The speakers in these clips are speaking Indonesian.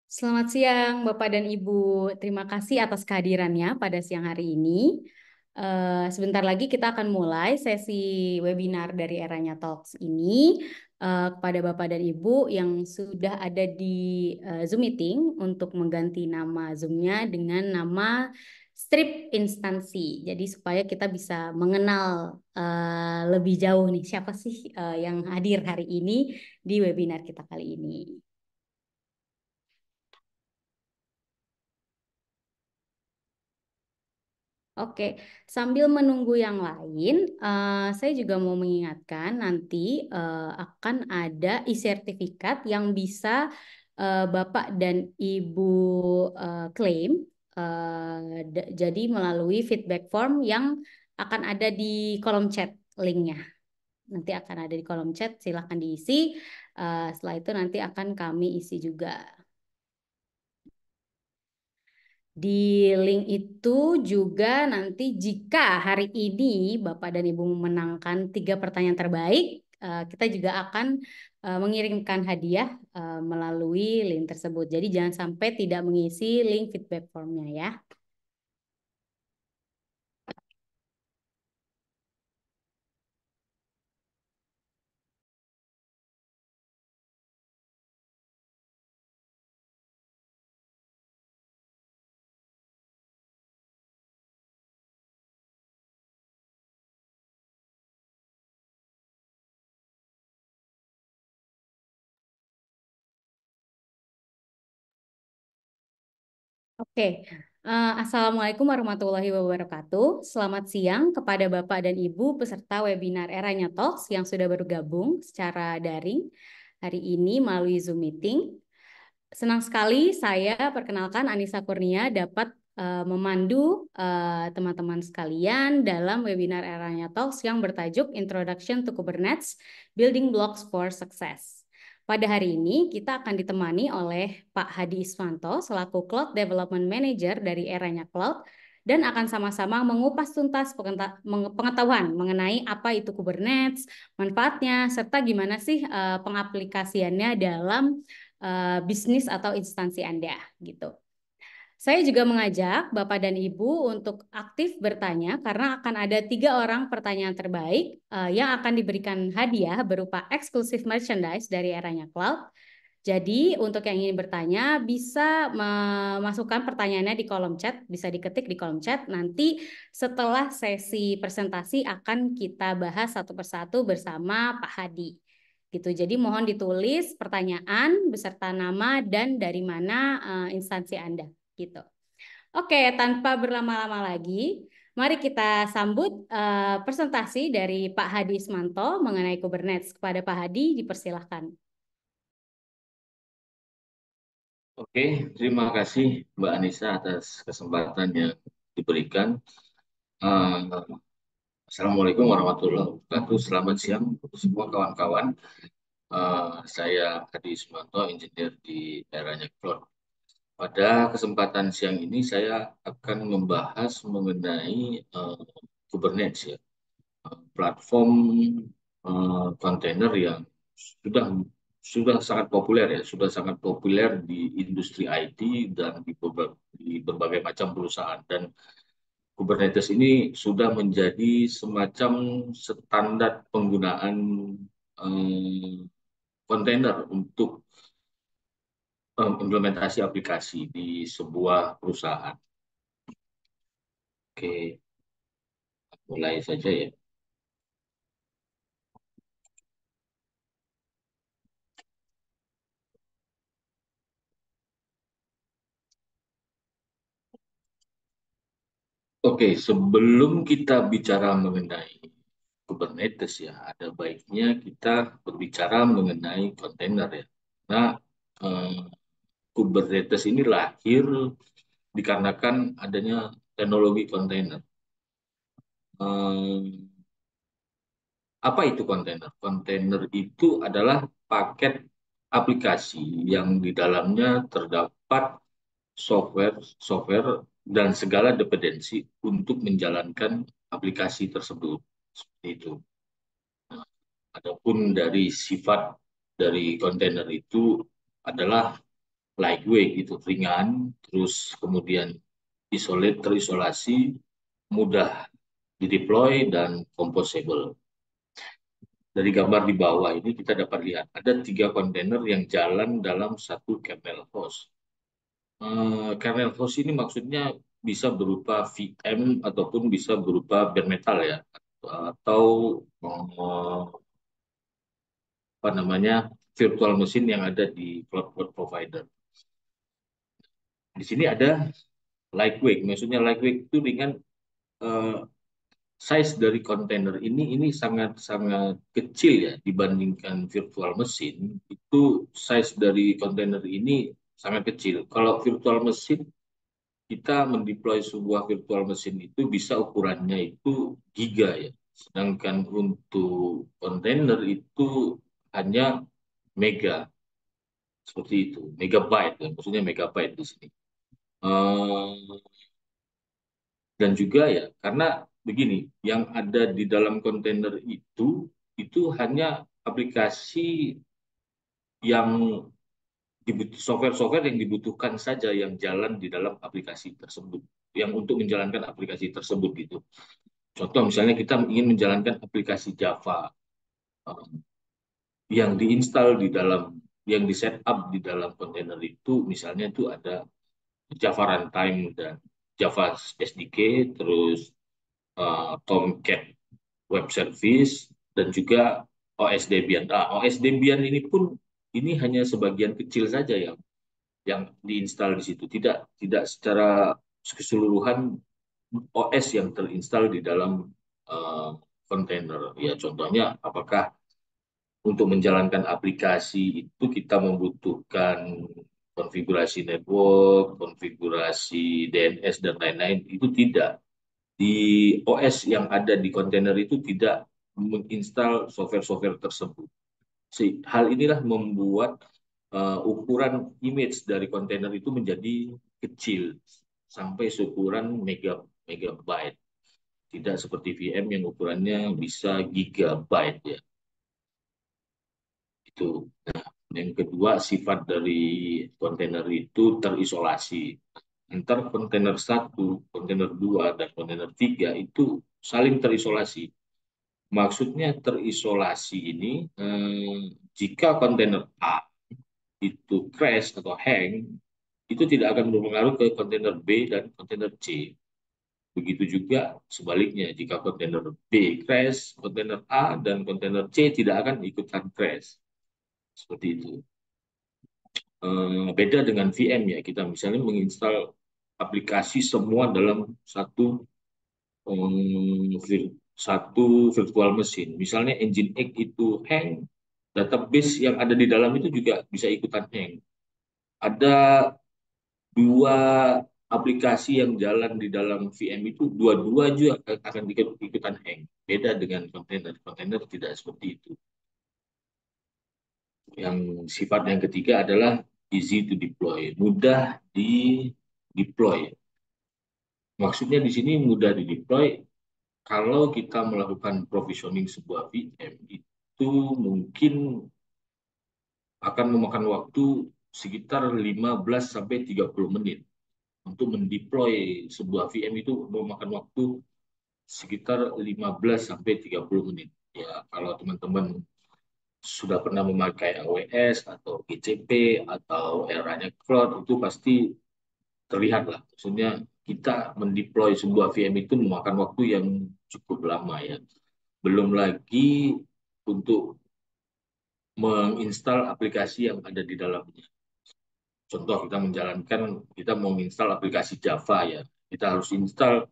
Selamat siang, Bapak dan Ibu. Terima kasih atas kehadirannya pada siang hari ini. Sebentar lagi kita akan mulai sesi webinar dari Eranya Talks ini. Kepada Bapak dan Ibu yang sudah ada di Zoom meeting untuk mengganti nama Zoom-nya dengan nama Strip Instansi. Jadi supaya kita bisa mengenal lebih jauh nih siapa sih yang hadir hari ini di webinar kita kali ini. Oke, sambil menunggu yang lain, saya juga mau mengingatkan nanti akan ada e-sertifikat yang bisa Bapak dan Ibu klaim. Jadi melalui feedback form yang akan ada di kolom chat linknya. Nanti akan ada di kolom chat, silahkan diisi. Setelah itu nanti akan kami isi juga. Di link itu juga nanti jika hari ini Bapak dan Ibu memenangkan 3 pertanyaan terbaik, kita juga akan mengirimkan hadiah melalui link tersebut. Jadi jangan sampai tidak mengisi link feedback formnya ya. Oke, Assalamualaikum warahmatullahi wabarakatuh. Selamat siang kepada Bapak dan Ibu peserta webinar Eranya Talks yang sudah bergabung secara daring hari ini melalui Zoom meeting. Senang sekali saya perkenalkan Anissa Kurnia dapat memandu teman-teman sekalian dalam webinar Eranya Talks yang bertajuk Introduction to Kubernetes, Building Blocks for Success. Pada hari ini kita akan ditemani oleh Pak Hadi Iswanto selaku Cloud Development Manager dari Eranya Cloud dan akan sama-sama mengupas tuntas pengetahuan mengenai apa itu Kubernetes, manfaatnya, serta gimana sih pengaplikasiannya dalam bisnis atau instansi Anda gitu. Saya juga mengajak Bapak dan Ibu untuk aktif bertanya karena akan ada 3 orang pertanyaan terbaik yang akan diberikan hadiah berupa eksklusif merchandise dari Eranya Cloud. Jadi untuk yang ingin bertanya bisa memasukkan pertanyaannya di kolom chat, bisa diketik di kolom chat. Nanti setelah sesi presentasi akan kita bahas satu persatu bersama Pak Hadi. Gitu. Jadi mohon ditulis pertanyaan beserta nama dan dari mana instansi Anda. Gitu. Oke, tanpa berlama-lama lagi, mari kita sambut presentasi dari Pak Hadi Ismanto mengenai Kubernetes. Kepada Pak Hadi, dipersilahkan. Oke, terima kasih Mbak Anissa atas kesempatan yang diberikan. Eh, Assalamualaikum warahmatullahi wabarakatuh. Selamat siang untuk semua kawan-kawan. Saya Hadi Ismanto, engineer di Eranya Cloud. Pada kesempatan siang ini saya akan membahas mengenai Kubernetes ya, platform kontainer yang sudah sudah sangat populer ya, sudah sangat populer di industri IT dan di berbagai macam perusahaan. Dan Kubernetes ini sudah menjadi semacam standar penggunaan eh, kontainer untuk implementasi aplikasi di sebuah perusahaan. Oke, mulai saja ya. Oke, sebelum kita bicara mengenai Kubernetes ya, ada baiknya kita berbicara mengenai kontainer ya. Nah, eh, Kubernetes ini lahir dikarenakan adanya teknologi kontainer. Eh, Apa itu kontainer? Kontainer itu adalah paket aplikasi yang di dalamnya terdapat software dan segala dependensi untuk menjalankan aplikasi tersebut. Seperti itu. Adapun dari sifat dari kontainer itu adalah lightweight itu ringan, terus kemudian terisolasi, mudah dideploy dan composable. Dari gambar di bawah ini kita dapat lihat ada 3 kontainer yang jalan dalam satu kernel host. Kernel host ini maksudnya bisa berupa VM ataupun bisa berupa bare metal ya, atau eh, apa namanya virtual machine yang ada di cloud provider. Di sini ada lightweight, maksudnya lightweight itu ringan. eh, Size dari kontainer ini sangat sangat kecil ya dibandingkan virtual machine. Itu size dari kontainer ini sangat kecil. Kalau virtual machine kita mendeploy sebuah virtual machine itu bisa ukurannya itu giga ya. Sedangkan untuk kontainer itu hanya mega, seperti itu, megabyte ya, maksudnya megabyte di sini. Eh, dan juga ya karena begini, yang ada di dalam kontainer itu hanya aplikasi yang software-software yang dibutuhkan saja yang jalan di dalam aplikasi tersebut, yang untuk menjalankan aplikasi tersebut gitu. Contoh misalnya kita ingin menjalankan aplikasi Java, eh, yang diinstal di dalam, yang di setup di dalam kontainer itu, misalnya itu ada Java Runtime dan Java SDK, terus Tomcat Web Service, dan juga OS Debian. Nah, OS Debian ini pun ini hanya sebagian kecil saja yang diinstal di situ. Tidak secara keseluruhan OS yang terinstal di dalam uh, kontainer. Ya, contohnya apakah untuk menjalankan aplikasi itu kita membutuhkan konfigurasi network, konfigurasi DNS dan lain-lain, itu tidak. Di OS yang ada di kontainer itu tidak menginstal software-software tersebut. Hal inilah membuat ukuran image dari kontainer itu menjadi kecil sampai seukuran megabyte. Tidak seperti VM yang ukurannya bisa gigabyte ya. Itu. Yang kedua, sifat dari kontainer itu terisolasi. Antar kontainer satu, kontainer dua, dan kontainer tiga itu saling terisolasi. Maksudnya terisolasi ini, jika kontainer A itu crash atau hang, itu tidak akan berpengaruh ke kontainer B dan kontainer C. Begitu juga sebaliknya, jika kontainer B crash, kontainer A dan kontainer C tidak akan ikutan crash. Seperti itu. Beda dengan VM ya, kita misalnya menginstal aplikasi semua dalam satu virtual machine. Misalnya Nginx itu hang, database yang ada di dalam itu juga bisa ikutan hang. Ada 2 aplikasi yang jalan di dalam VM itu, dua-dua juga akan ikutan hang. Beda dengan kontainer. Kontainer tidak seperti itu. Yang sifat yang ketiga adalah easy to deploy, mudah di deploy. Maksudnya di sini mudah di deploy kalau kita melakukan provisioning sebuah VM itu mungkin akan memakan waktu sekitar 15 sampai 30 menit. Untuk mendeploy sebuah VM itu memakan waktu sekitar 15 sampai 30 menit. Ya, kalau teman-teman sudah pernah memakai AWS atau GCP atau eranya cloud, itu pasti terlihat lah. Maksudnya kita mendeploy sebuah VM itu memakan waktu yang cukup lama ya. Belum lagi untuk menginstal aplikasi yang ada di dalamnya. Contoh kita mau menginstal aplikasi Java ya. Kita harus install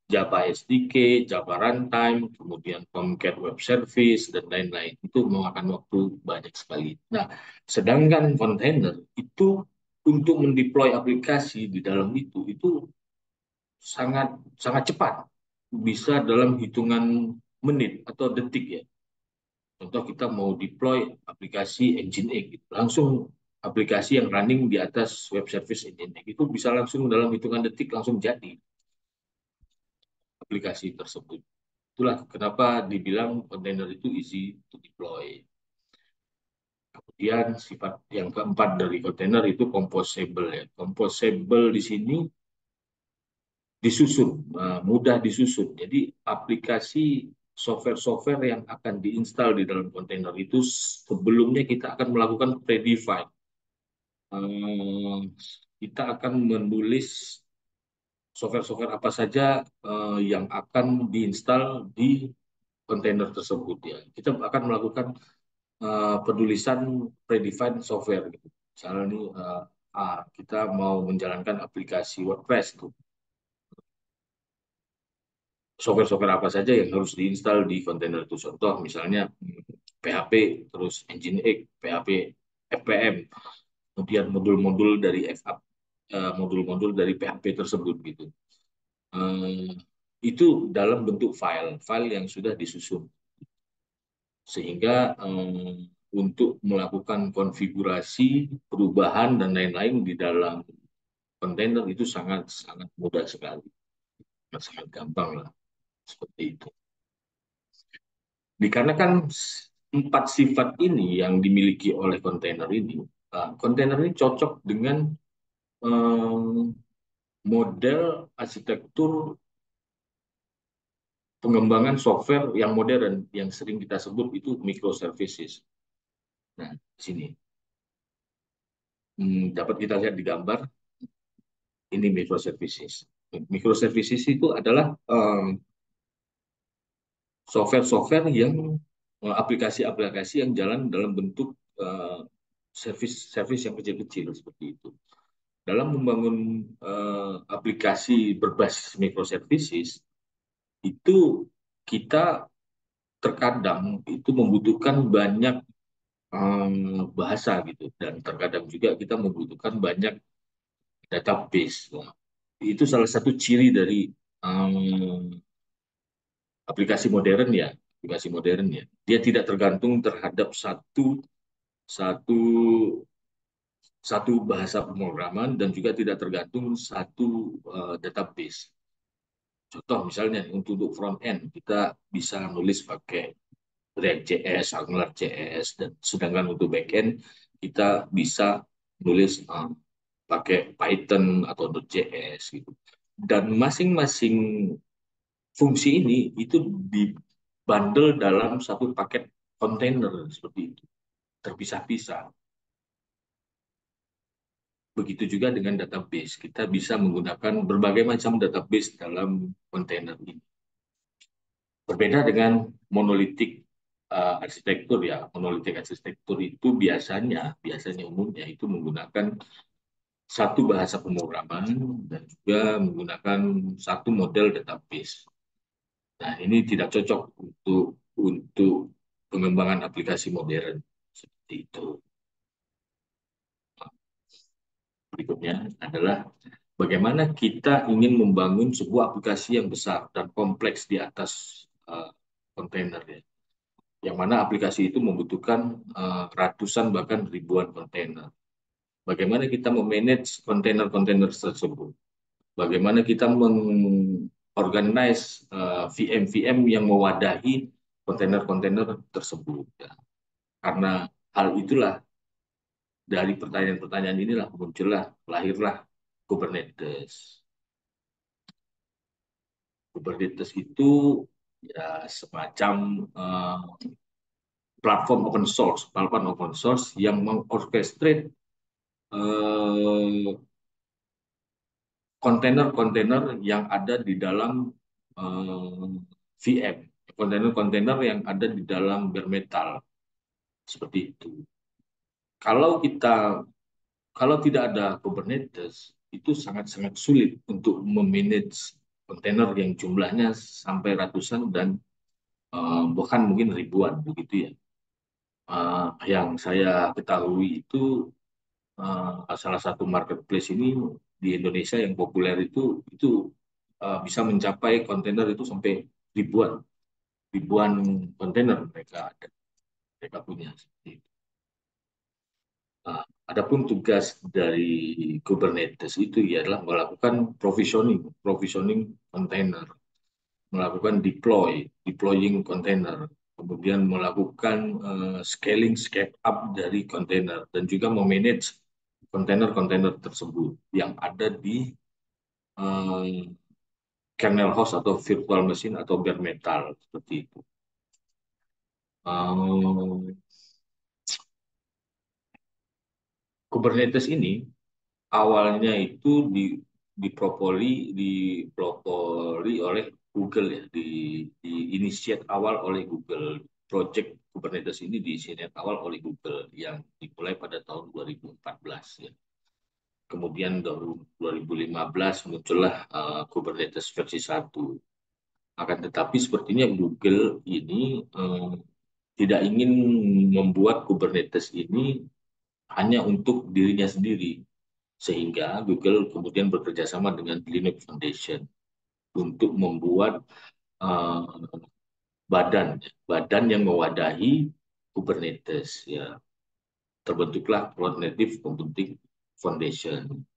Java SDK, Java Runtime, kemudian Tomcat Web Service, dan lain-lain. Itu memakan waktu banyak sekali. Nah, sedangkan kontainer itu untuk mendeploy aplikasi di dalam itu sangat sangat cepat. Bisa dalam hitungan menit atau detik ya. Contoh kita mau deploy aplikasi Nginx, gitu. Langsung aplikasi yang running di atas web service Nginx itu bisa langsung dalam hitungan detik langsung jadi aplikasi tersebut. Itulah kenapa dibilang kontainer itu easy to deploy. Kemudian sifat yang keempat dari kontainer itu composable ya. Composable di sini disusun, mudah disusun. Jadi aplikasi software-software yang akan diinstal di dalam kontainer itu sebelumnya kita akan melakukan predefine. Eh, Kita akan menulis software-software apa saja yang akan diinstal di kontainer tersebut ya. Kita akan melakukan penulisan predefined software gitu. Misalnya nih kita mau menjalankan aplikasi WordPress tuh. Software-software apa saja yang harus diinstal di kontainer itu. Contoh misalnya PHP, terus Nginx, PHP FPM, kemudian modul-modul dari FA, modul-modul dari PHP tersebut gitu. Eh, itu dalam bentuk file yang sudah disusun. Sehingga untuk melakukan konfigurasi, perubahan, dan lain-lain di dalam kontainer itu sangat sangat mudah sekali, sangat sangat gampang lah seperti itu. Dikarenakan empat sifat ini yang dimiliki oleh kontainer ini cocok dengan eh, model arsitektur pengembangan software yang modern yang sering kita sebut itu microservices. Nah, di sini dapat kita lihat di gambar ini microservices. Microservices itu adalah software-software yang aplikasi-aplikasi yang jalan dalam bentuk service yang kecil-kecil seperti itu. Dalam membangun aplikasi berbasis microservices itu kita terkadang itu membutuhkan banyak bahasa gitu dan terkadang juga kita membutuhkan banyak database. Nah, itu salah satu ciri dari um, aplikasi modern ya, aplikasi modern ya. Dia tidak tergantung terhadap satu satu satu bahasa pemrograman dan juga tidak tergantung satu database. Contoh misalnya untuk front end kita bisa nulis pakai React.js, AngularJS, dan sedangkan untuk back end kita bisa nulis pakai Python atau .js gitu. Dan masing-masing fungsi ini itu dibundle dalam satu paket kontainer seperti itu, terpisah-pisah. Begitu juga dengan database, kita bisa menggunakan berbagai macam database dalam kontainer ini. Berbeda dengan monolitik arsitektur ya, monolitik arsitektur itu biasanya umumnya itu menggunakan satu bahasa pemrograman dan juga menggunakan satu model database. Nah, ini tidak cocok untuk pengembangan aplikasi modern seperti itu. Berikutnya adalah bagaimana kita ingin membangun sebuah aplikasi yang besar dan kompleks di atas kontainer ya. Yang mana aplikasi itu membutuhkan ratusan bahkan ribuan kontainer. Bagaimana kita memanage kontainer-kontainer tersebut? Bagaimana kita mengorganize VM-VM yang mewadahi kontainer-kontainer tersebut? Ya. Karena hal itulah dari pertanyaan-pertanyaan inilah muncullah lahirlah Kubernetes. Kubernetes itu ya semacam platform open source yang mengorchestrate eh, kontainer-kontainer yang ada di dalam VM, kontainer-kontainer yang ada di dalam bare metal seperti itu. Kalau kita kalau tidak ada Kubernetes itu sangat-sangat sulit untuk memanage kontainer yang jumlahnya sampai ratusan dan bahkan mungkin ribuan begitu ya. Yang saya ketahui itu salah satu marketplace ini di Indonesia yang populer itu bisa mencapai kontainer itu sampai ribuan ribuan kontainer mereka punya. Nah, adapun tugas dari Kubernetes itu adalah melakukan provisioning container, melakukan deploying container, kemudian melakukan scaling scale up dari kontainer dan juga memanage kontainer-kontainer tersebut yang ada di eh, kernel host atau virtual machine atau bare metal seperti itu. Eh, Kubernetes ini awalnya itu dipropoli oleh Google ya, di initiate awal oleh Google. Project Kubernetes ini diinisiat awal oleh Google yang dimulai pada tahun 2014 ya. Kemudian 2015 muncullah Kubernetes versi 1. Akan tetapi sepertinya Google ini tidak ingin membuat Kubernetes ini hanya untuk dirinya sendiri, sehingga Google kemudian bekerja sama dengan Linux Foundation untuk membuat uh, badan badan yang mewadahi Kubernetes ya. Terbentuklah Cloud Native Computing Foundation.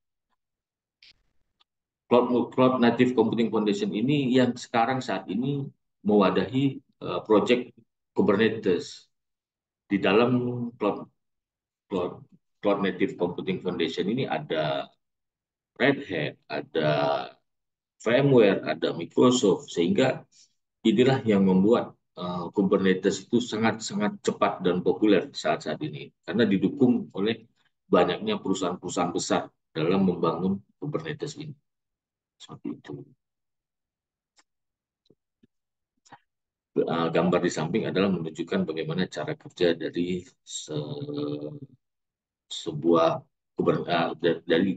Cloud Native Computing Foundation ini yang sekarang saat ini mewadahi project Kubernetes. Di dalam Cloud, Cloud, Cloud Native Computing Foundation ini ada Red Hat, ada VMware, ada Microsoft, sehingga inilah yang membuat Kubernetes itu sangat-sangat cepat dan populer saat-saat ini karena didukung oleh banyaknya perusahaan-perusahaan besar dalam membangun Kubernetes ini. Seperti itu. Gambar di samping adalah menunjukkan bagaimana cara kerja dari sebuah dari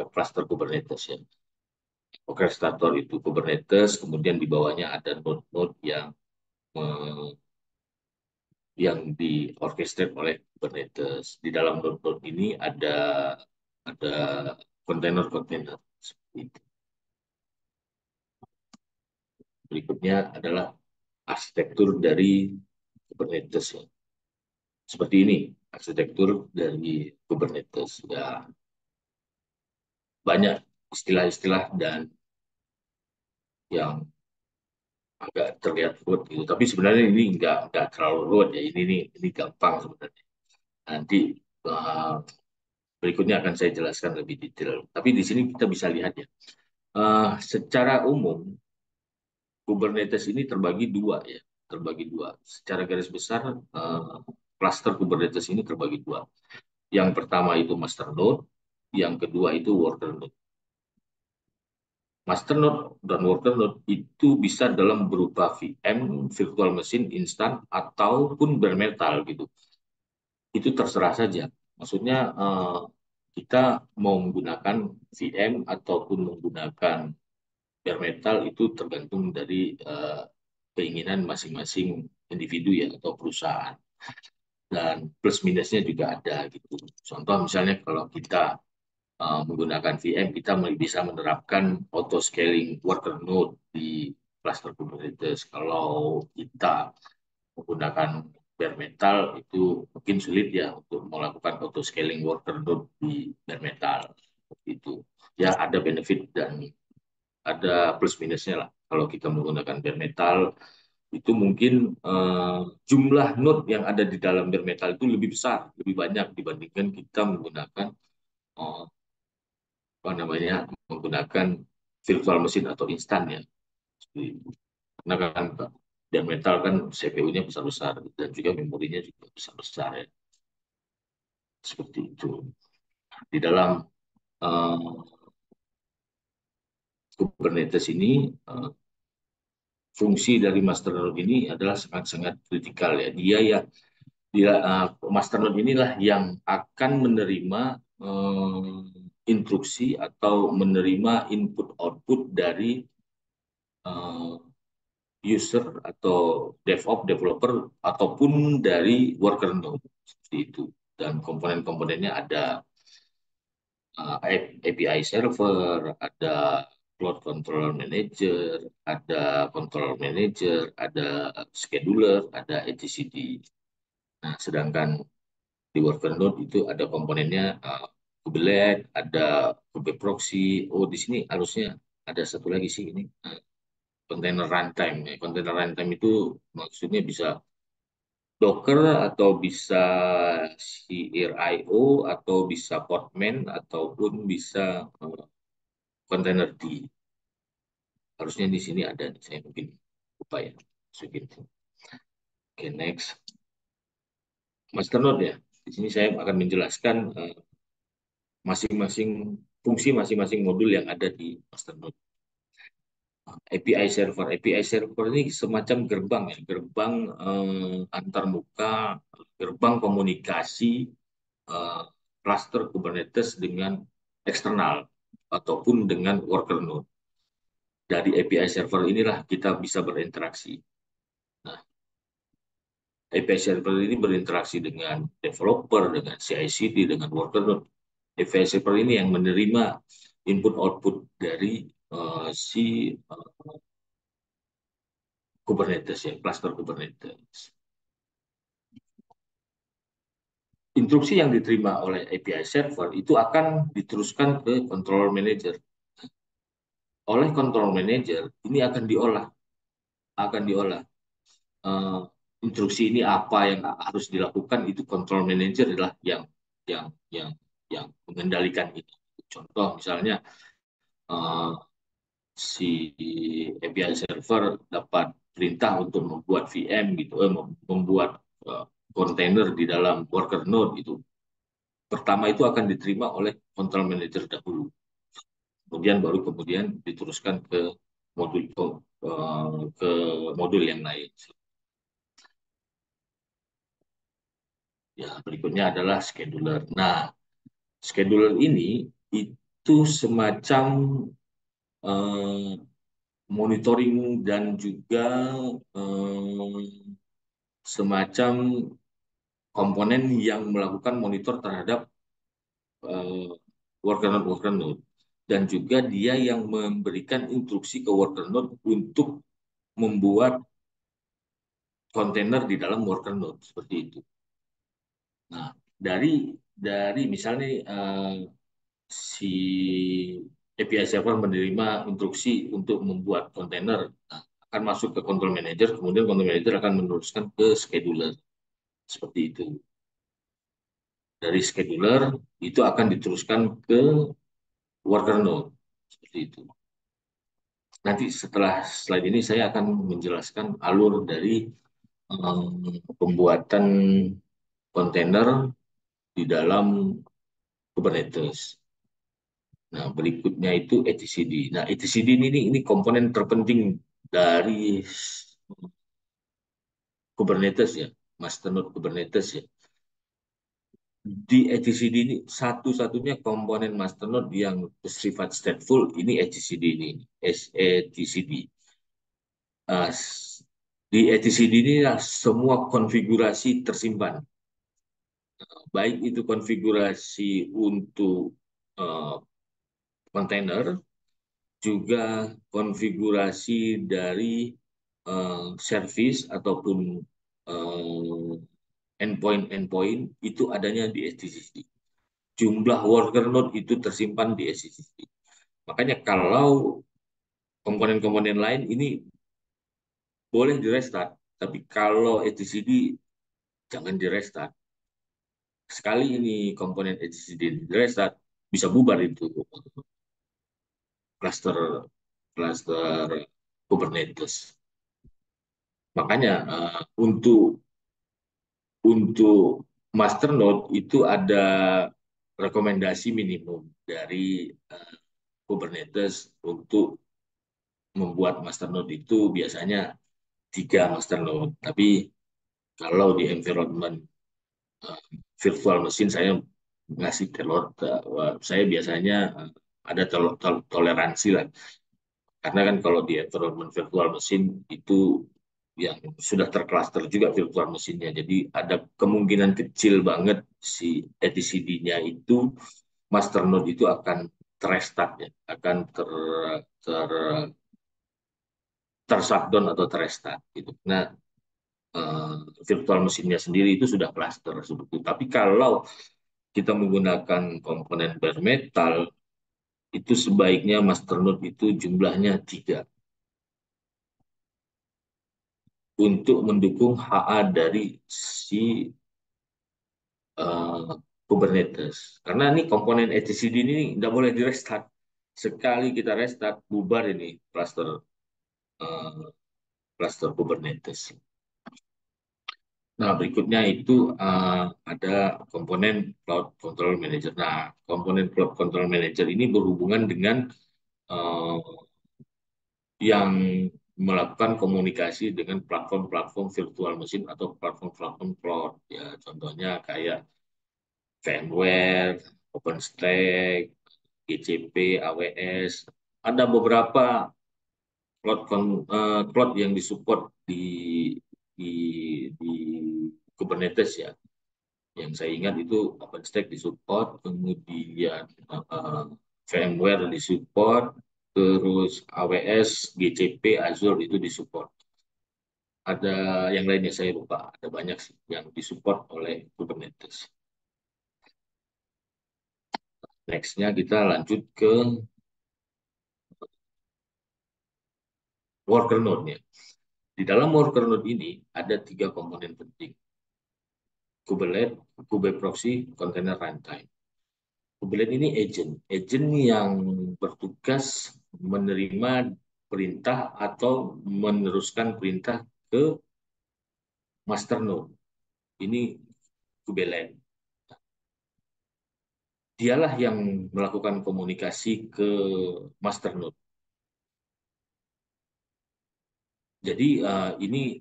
cluster Kubernetes ya. Orchestrator itu Kubernetes, kemudian di bawahnya ada node-node yang diorkestrate oleh Kubernetes. Di dalam node-node ini ada kontainer-kontainer. Berikutnya adalah arsitektur dari Kubernetes ya. Seperti ini arsitektur dari Kubernetes ya, banyak istilah-istilah dan yang agak terlihat ruwet gitu. Tapi sebenarnya ini nggak terlalu ruwet ya. Ini gampang sebenarnya. Nanti uh, berikutnya akan saya jelaskan lebih detail. Tapi di sini kita bisa lihat ya. Secara umum Kubernetes ini terbagi dua ya. Terbagi dua. Secara garis besar cluster Kubernetes ini terbagi dua. Yang pertama itu master node, yang kedua itu worker node. Master node dan worker node itu bisa dalam berupa VM, virtual machine instan, ataupun bare metal gitu. Itu terserah saja. Maksudnya kita mau menggunakan VM ataupun menggunakan bare metal itu tergantung dari keinginan masing-masing individu ya atau perusahaan. Dan plus minusnya juga ada gitu. Contoh misalnya kalau kita menggunakan VM, kita bisa menerapkan auto scaling worker node di cluster Kubernetes. Kalau kita menggunakan bare metal itu mungkin sulit ya untuk melakukan auto scaling worker node di bare metal. Itu ya ada benefit dan ada plus minusnya lah. Kalau kita menggunakan bare metal itu mungkin jumlah node yang ada di dalam bare metal itu lebih besar, lebih banyak dibandingkan kita menggunakan eh, apa namanya menggunakan virtual machine atau instan ya. Karena kan dan metal kan CPU-nya besar-besar dan juga memorinya juga besar-besar ya. Seperti itu. Di dalam uh, Kubernetes ini fungsi dari master node ini adalah sangat-sangat kritikal ya. Master node inilah yang akan menerima instruksi atau menerima input output dari uh, user atau DevOps developer ataupun dari worker node seperti itu. Dan komponen-komponennya ada API server, ada cloud control manager, ada control manager, ada scheduler, ada etcd. Nah, sedangkan di worker node itu ada komponennya kubelet, ada kube proxy. Oh, di sini harusnya ada satu lagi sih ini container runtime. Container runtime itu maksudnya bisa Docker atau bisa CRIO atau bisa Podman ataupun bisa container D. Harusnya di sini ada, saya mungkin lupa ya. Masukin. Oke, next. Masternode ya. Di sini saya akan menjelaskan masing-masing fungsi masing-masing modul yang ada di masternode. API server. API server ini semacam gerbang ya, gerbang antar muka, gerbang komunikasi eh, cluster Kubernetes dengan eksternal ataupun dengan worker node. Dari API server inilah kita bisa berinteraksi. Nah, API server ini berinteraksi dengan developer, dengan CI/CD, dengan worker node. API server ini yang menerima input-output dari si Kubernetes ya, cluster Kubernetes. Instruksi yang diterima oleh API server itu akan diteruskan ke controller manager. Oleh control manager ini akan diolah. Uh, instruksi ini apa yang harus dilakukan itu control manager adalah yang yang yang mengendalikan itu. Contoh misalnya uh, si API server dapat perintah untuk membuat VM gitu, membuat kontainer di dalam worker node itu. Pertama itu akan diterima oleh control manager dahulu, kemudian diteruskan modul ke modul yang lain. Ya, berikutnya adalah scheduler. Nah, scheduler ini itu semacam eh, monitoring dan juga semacam komponen yang melakukan monitor terhadap eh, worker node-worker node. Dan juga dia yang memberikan instruksi ke worker node untuk membuat kontainer di dalam worker node seperti itu. Nah, dari misalnya si API server menerima instruksi untuk membuat kontainer, nah, akan masuk ke control manager, kemudian control manager akan meneruskan ke scheduler seperti itu. Dari scheduler itu akan diteruskan ke worker node seperti itu. Nanti setelah slide ini saya akan menjelaskan alur dari pembuatan kontainer di dalam Kubernetes. Nah, berikutnya itu etcd. Nah, etcd ini komponen terpenting dari Kubernetes ya, masternode Kubernetes ya. Di etcd ini satu-satunya komponen masternode yang bersifat stateful ini etcd ini, etcd. Uh, di etcd ini semua konfigurasi tersimpan, baik itu konfigurasi untuk kontainer, juga konfigurasi dari service ataupun uh, endpoint-endpoint itu adanya di SDCC. Jumlah worker node itu tersimpan di SDCC. Makanya kalau komponen-komponen lain ini boleh di restart, tapi kalau etcd jangan di restart. Sekali ini komponen etcd di restart, bisa bubar itu cluster cluster Kubernetes. Makanya untuk masternode itu ada rekomendasi minimum dari Kubernetes untuk membuat masternode itu biasanya 3 masternode. Tapi kalau di environment uh, virtual machine saya ngasih telur, saya biasanya ada toleransi lah. Karena kan kalau di environment virtual machine itu yang sudah tercluster juga virtual mesinnya. Jadi ada kemungkinan kecil banget si etcd-nya itu masternode itu akan terrestart ya, akan ter tershutdown atau terrestart gitu. Nah, eh, virtual mesinnya sendiri itu sudah cluster seperti itu. Tapi kalau kita menggunakan komponen bare metal itu sebaiknya masternode itu jumlahnya 3. untuk mendukung HA dari si eh, Kubernetes. Karena ini komponen etcd ini nggak boleh di restart. Sekali kita restart, bubar ini eh, cluster Kubernetes. Nah, berikutnya itu ada komponen Cloud Control Manager. Nah, komponen Cloud Control Manager ini berhubungan dengan eh, yang melakukan komunikasi dengan platform-platform virtual machine atau platform-platform cloud. Ya, contohnya kayak VMware, OpenStack, GCP, AWS. Ada beberapa cloud yang disupport di di Kubernetes ya. Yang saya ingat itu OpenStack disupport, kemudian VMware disupport, terus AWS, GCP, Azure itu disupport. Ada yang lainnya saya lupa, ada banyak sih yang disupport oleh Kubernetes. Next-nya kita lanjut ke worker node-nya. Di dalam worker node ini ada tiga komponen penting. Kubelet, Kube Proxy, Container Runtime. Kubelet ini agent yang bertugas menerima perintah atau meneruskan perintah ke master node. Ini Kubelet. Dialah yang melakukan komunikasi ke master node. Jadi ini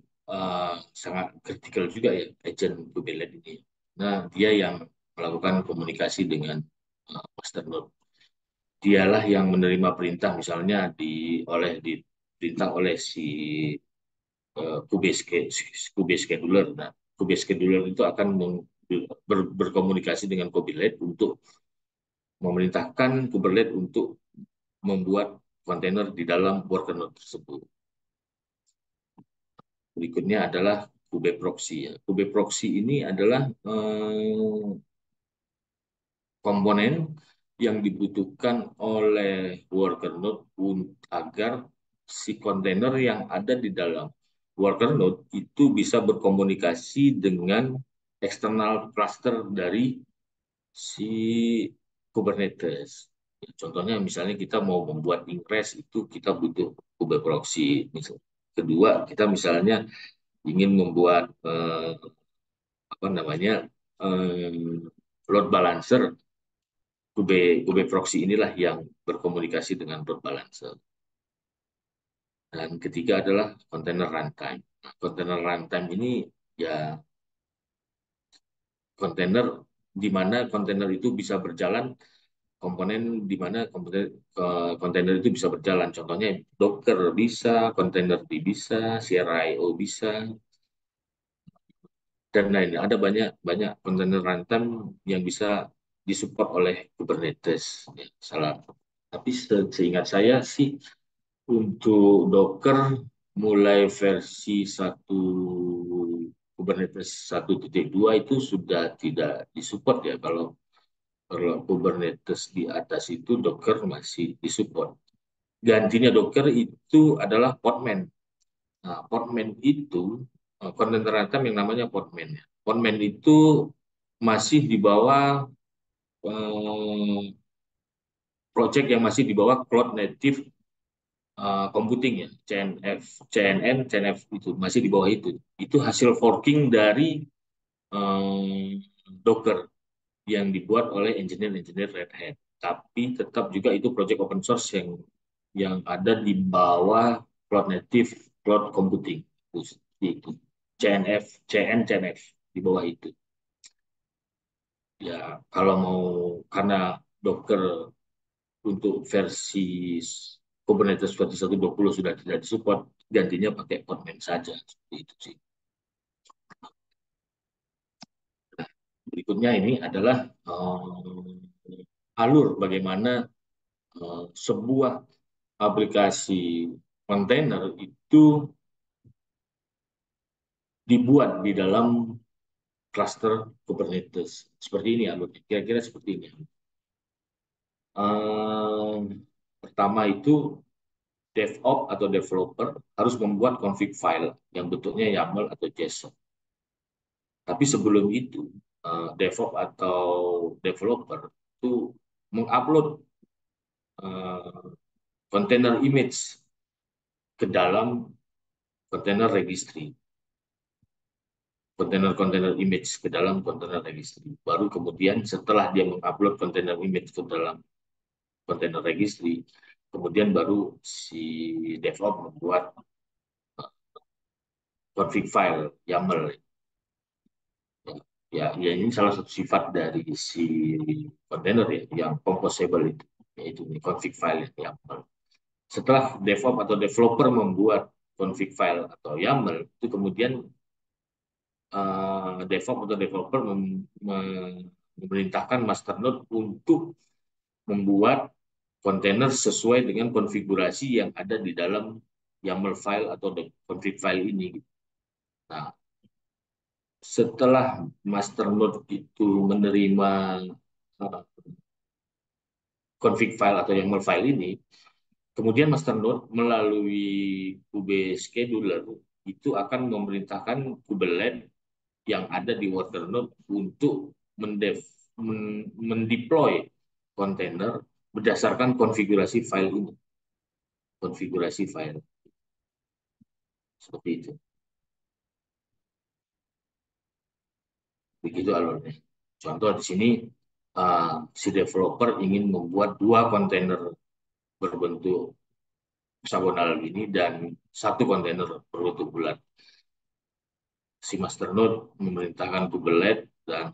sangat kritikal juga ya agent Kubelet ini. Nah, dia yang melakukan komunikasi dengan master node. Dialah yang menerima perintah misalnya diperintah oleh si Kube scheduler. Nah, Kube scheduler itu akan berkomunikasi dengan Kubelet untuk memerintahkan Kubelet untuk membuat kontainer di dalam worker node tersebut. Berikutnya adalah Kube proxy ya. Kube proxy ini adalah komponen yang dibutuhkan oleh worker node agar si kontainer yang ada di dalam worker node itu bisa berkomunikasi dengan eksternal cluster dari si Kubernetes. Contohnya misalnya kita mau membuat ingress itu kita butuh kube proxy. Kedua, kita misalnya ingin membuat apa namanya eh, load balancer. Kube proxy inilah yang berkomunikasi dengan load balancer. Dan ketiga adalah container runtime. Nah, container runtime ini ya kontainer di mana kontainer itu bisa berjalan, komponen di mana kontainer itu bisa berjalan. Contohnya Docker bisa, kontainer bisa, CRIO bisa, dan lainnya. Ada banyak banyak kontainer runtime yang bisa disupport oleh Kubernetes. Ya, salah. Tapi seingat saya sih untuk Docker mulai versi 1 Kubernetes 1.2 itu sudah tidak disupport ya. Kalau Kubernetes di atas itu Docker masih disupport. Gantinya Docker itu adalah Podman. Nah, Podman itu konten terancam yang namanya Podman. Podman itu masih di bawah eh, project yang masih di bawah Cloud Native Computing ya, CNF itu masih di bawah itu. Itu hasil forking dari eh, Docker yang dibuat oleh engineer-engineer Red Hat. Tapi tetap juga itu project open source yang ada di bawah Cloud Native Cloud Computing. Itu CNF di bawah itu. Ya, kalau mau karena Docker untuk versi Kubernetes versi 1.20 sudah tidak disupport, gantinya pakai Podman saja. Seperti itu sih. Berikutnya ini adalah alur bagaimana sebuah aplikasi kontainer itu dibuat di dalam cluster Kubernetes. Seperti ini alurnya, kira-kira seperti ini. Pertama itu DevOps atau developer harus membuat config file yang bentuknya YAML atau JSON. Tapi sebelum itu, DevOps atau developer itu mengupload kontainer image ke dalam kontainer registry, kontainer-kontainer image ke dalam kontainer registry. Baru kemudian setelah dia mengupload kontainer image ke dalam kontainer registry, kemudian baru si DevOps membuat config file YAML. Ya, ini salah satu sifat dari si kontainer ya, yang composable itu, yaitu ini config file YAML. Setelah DevOps atau developer membuat config file atau YAML, itu kemudian DevOps atau developer memerintahkan masternode untuk membuat kontainer sesuai dengan konfigurasi yang ada di dalam YAML file atau config file ini. Nah, setelah masternode itu menerima uh, config file atau YAML file ini, kemudian masternode melalui Kube scheduler itu akan memerintahkan kubelet yang ada di worker node untuk mendeploy kontainer berdasarkan konfigurasi file ini, konfigurasi file seperti itu. Begitu alurnya. Contoh di sini si developer ingin membuat dua kontainer berbentuk hexagonal ini dan satu kontainer berbentuk bulat. Si master node memerintahkan kubelet dan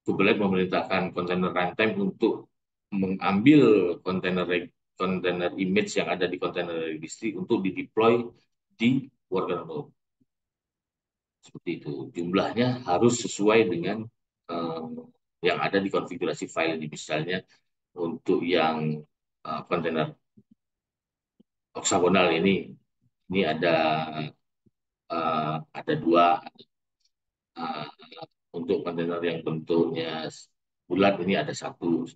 Kubernetes memerintahkan kontainer runtime untuk mengambil kontainer kontainer image yang ada di kontainer registry untuk dideploy di worker node. Seperti itu. Jumlahnya harus sesuai dengan yang ada di konfigurasi file ini. Misalnya untuk yang kontainer oksagonal ini ada dua. uh, untuk kontainer yang bentuknya bulat ini ada satu.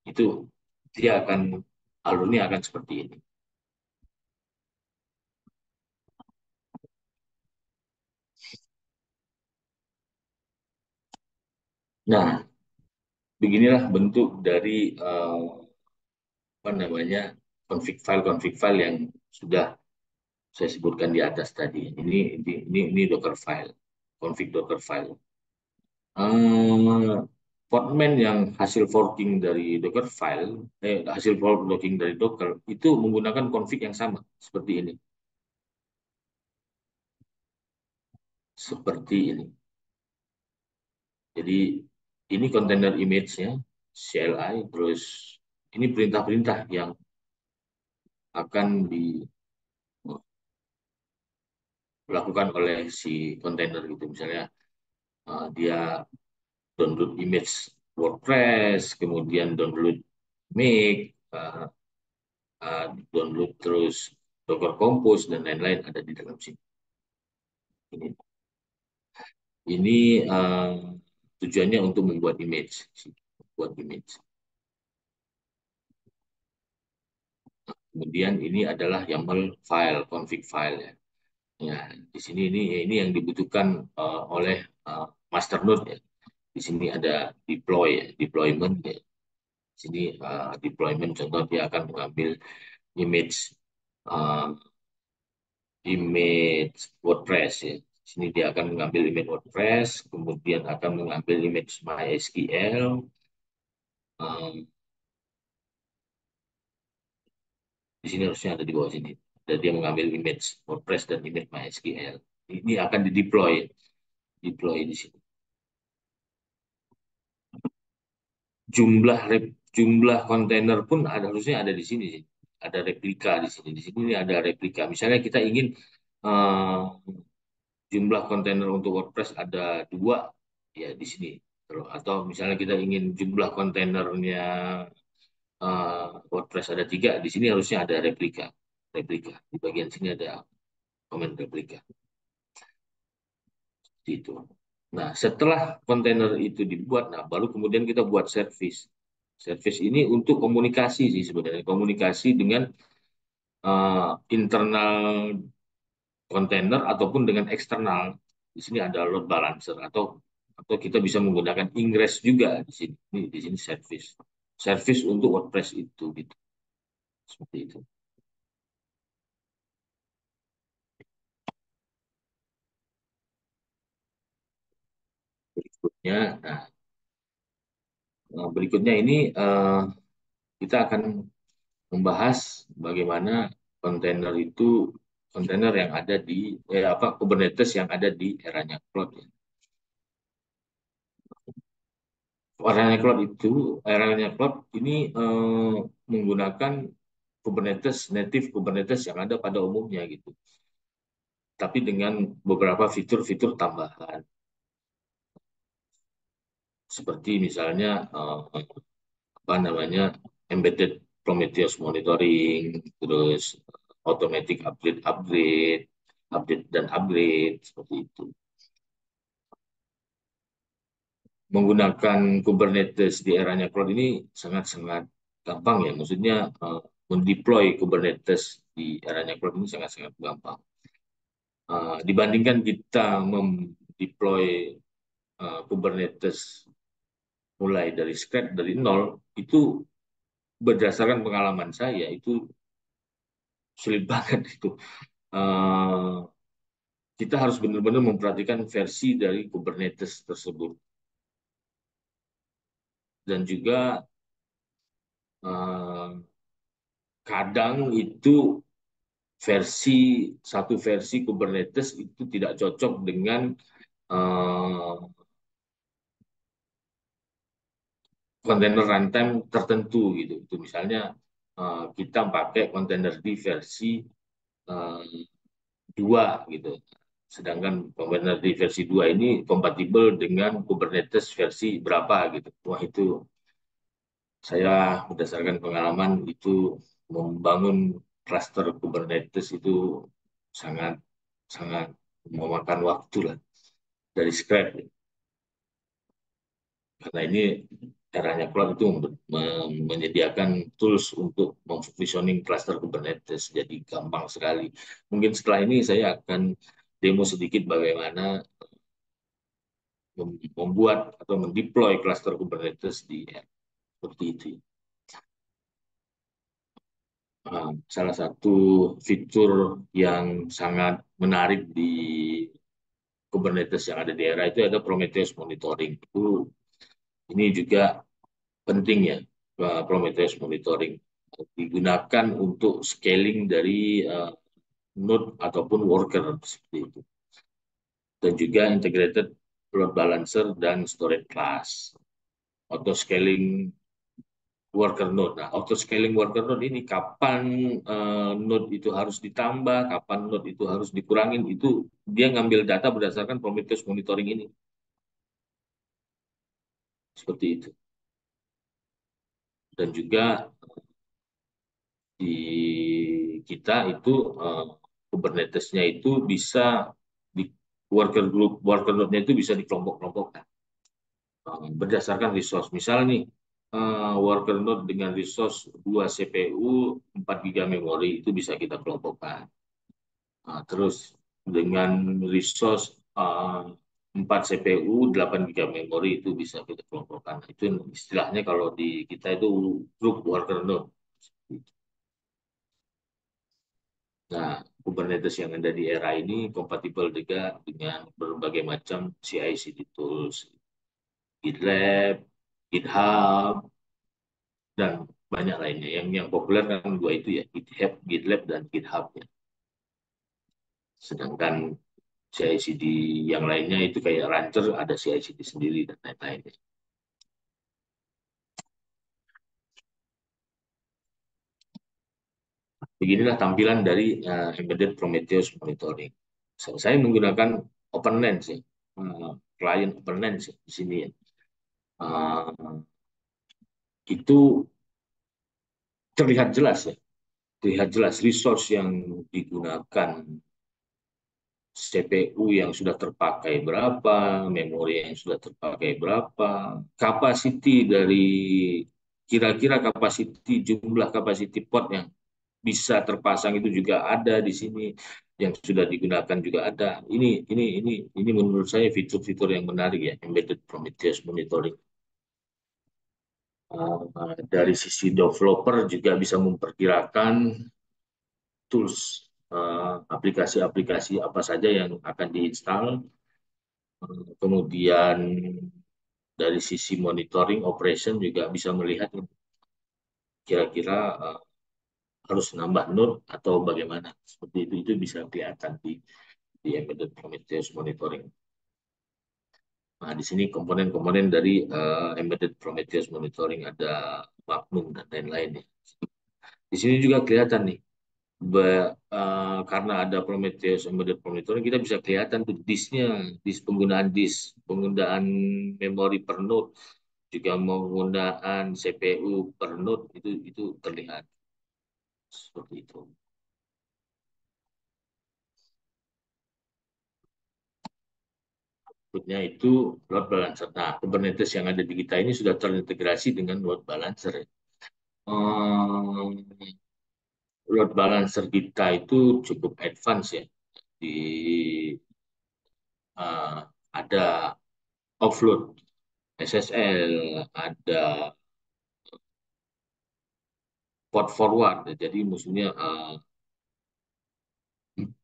Itu dia akan alurnya akan seperti ini. Nah, beginilah bentuk dari apa namanya config file yang sudah saya sebutkan di atas tadi. Ini Docker file, config Docker file. Uh, Podman yang hasil forking dari Docker file, hasil forking dari Docker itu menggunakan config yang sama seperti ini, seperti ini. Jadi ini container image-nya, CLI, terus ini perintah-perintah yang akan dilakukan oleh si kontainer gitu. Misalnya dia download image WordPress, kemudian download Make, download terus Docker Compose dan lain-lain ada di dalam sini. Ini tujuannya untuk membuat image, buat image. Kemudian ini adalah YAML file, config file ya. Ya, di sini ini yang dibutuhkan oleh master node ya. Di sini ada deploy ya, deployment ya. Di sini deployment contoh dia akan mengambil image uh, image WordPress ya. Di sini dia akan mengambil image WordPress, kemudian akan mengambil image MySQL, um, di sini harusnya ada di bawah sini. Dan dia mengambil image WordPress dan image MySQL. Ini akan deploy di sini. Jumlah kontainer pun harusnya ada di sini sih. Ada replika di sini. Di sini ada replika. Misalnya kita ingin uh, jumlah kontainer untuk WordPress ada dua, ya di sini. Atau misalnya kita ingin jumlah kontainernya WordPress ada tiga, di sini harusnya ada replika. Replika. Di bagian sini ada komen replika. Itu. Nah, setelah kontainer itu dibuat, nah baru kemudian kita buat service. Service ini untuk komunikasi sih sebenarnya, komunikasi dengan internal kontainer ataupun dengan eksternal. Di sini ada load balancer atau kita bisa menggunakan ingress juga di sini. Di sini service. Service untuk WordPress itu gitu. Seperti itu. Berikutnya, berikutnya ini kita akan membahas bagaimana kontainer itu kontainer yang ada di Kubernetes yang ada di eranya cloud ya. Eranya cloud ini menggunakan Kubernetes native Kubernetes yang ada pada umumnya gitu. Tapi dengan beberapa fitur-fitur tambahan seperti misalnya apa namanya embedded Prometheus monitoring, terus automatic update dan upgrade seperti itu. Menggunakan Kubernetes di eranya cloud ini sangat-sangat gampang ya. Maksudnya mendeploy Kubernetes di eranya cloud ini sangat-sangat gampang. Dibandingkan kita mendeploy Kubernetes mulai dari scratch dari nol, itu berdasarkan pengalaman saya itu sulit banget itu. Uh, kita harus benar-benar memperhatikan versi dari Kubernetes tersebut dan juga uh, kadang itu satu versi Kubernetes itu tidak cocok dengan uh, kontainer runtime tertentu gitu. Itu misalnya kita pakai kontainer di versi uh, 2 gitu. Sedangkan kontainer di versi 2 ini kompatibel dengan Kubernetes versi berapa gitu. Wah itu saya berdasarkan pengalaman itu membangun cluster Kubernetes itu sangat sangat memakan waktu lah dari scratch. Karena ini caranya cloud itu menyediakan tools untuk mempositioning cluster Kubernetes jadi gampang sekali. Mungkin setelah ini saya akan demo sedikit bagaimana membuat atau mendeploy cluster Kubernetes di seperti itu. Salah satu fitur yang sangat menarik di Kubernetes yang ada di era itu ada Prometheus Monitoring. Ini juga penting ya, Prometheus Monitoring digunakan untuk scaling dari node ataupun worker seperti itu. Dan juga integrated load balancer dan storage class. Auto scaling worker node. Nah, auto scaling worker node ini kapan node itu harus ditambah, kapan node itu harus dikurangin, itu dia ngambil data berdasarkan Prometheus monitoring ini. Seperti itu. Dan juga di kita itu Kubernetes-nya itu bisa di worker node-nya itu bisa dikelompok-kelompokkan berdasarkan resource. Misal nih worker node dengan resource 2 CPU, 4 GB memori itu bisa kita kelompokkan. Terus dengan resource 4 CPU, 8 GB memori itu bisa kita kelompokkan. Itu istilahnya kalau di kita itu group worker node. Nah, Kubernetes yang ada di era ini kompatibel juga dengan berbagai macam CI/CD tools, GitLab, GitHub, dan banyak lainnya. Yang populer kan dua itu ya, GitHub, GitLab, dan GitHub ya. Sedangkan CI/CD yang lainnya itu kayak Rancher ada CI/CD sendiri dan lain-lainnya. Beginilah tampilan dari embedded Prometheus monitoring. Saya menggunakan OpenLens ya, klien OpenLens ya, di sini ya. Itu terlihat jelas ya, terlihat jelas resource yang digunakan, CPU yang sudah terpakai berapa, memori yang sudah terpakai berapa, kapasiti dari kira-kira kapasiti jumlah kapasiti pod yang bisa terpasang itu juga ada di sini, yang sudah digunakan juga ada. Ini menurut saya fitur-fitur yang menarik ya, embedded Prometheus monitoring. Dari sisi developer juga bisa memperkirakan tools, aplikasi-aplikasi apa saja yang akan diinstal. Kemudian dari sisi monitoring operation juga bisa melihat kira-kira harus nambah node atau bagaimana. Seperti itu bisa kelihatan di embedded Prometheus monitoring. Nah, di sini komponen-komponen dari embedded Prometheus monitoring ada Magnum dan lain-lain ya. Di sini juga kelihatan nih, karena ada Prometheus embedded monitoring, kita bisa kelihatan tuh penggunaan memori per node, juga penggunaan CPU per node itu terlihat seperti itu. Berikutnya itu load balancer. Nah, Kubernetes yang ada di kita ini sudah terintegrasi dengan load balancer. Hmm, Load balancer kita itu cukup advance ya. Di ada offload SSL, ada port forward. Jadi maksudnya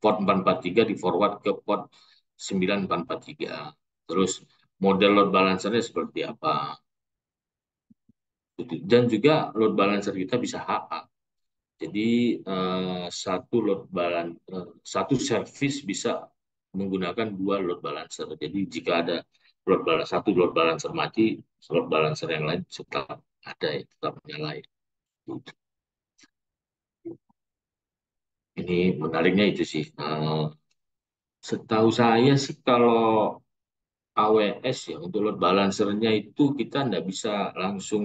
port 443 di forward ke port 9443. Terus model load balancernya seperti apa? Dan juga load balancer kita bisa HA. Jadi satu service bisa menggunakan dua load balancer. Jadi jika ada satu load balancer mati, load balancer yang lain tetap ada, ya, tetap menyala. Ini menariknya itu sih. Setahu saya sih kalau AWS ya untuk load balancernya itu kita nggak bisa langsung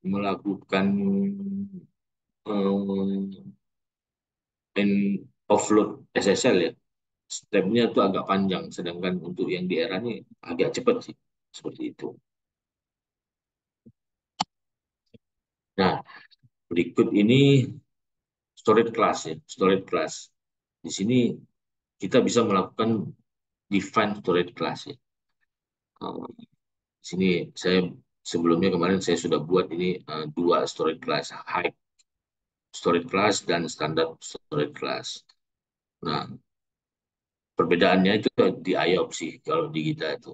melakukan eh, offload SSL ya. Stepnya itu agak panjang, sedangkan untuk yang di era ini agak cepat sih, seperti itu. Nah, berikut ini storage class ya, storage class. Di sini kita bisa melakukan define storage class ya. Di sini saya sebelumnya kemarin saya sudah buat ini dua storage class, high storage class dan standard storage class. Nah, perbedaannya itu di IOP sih kalau di kita itu.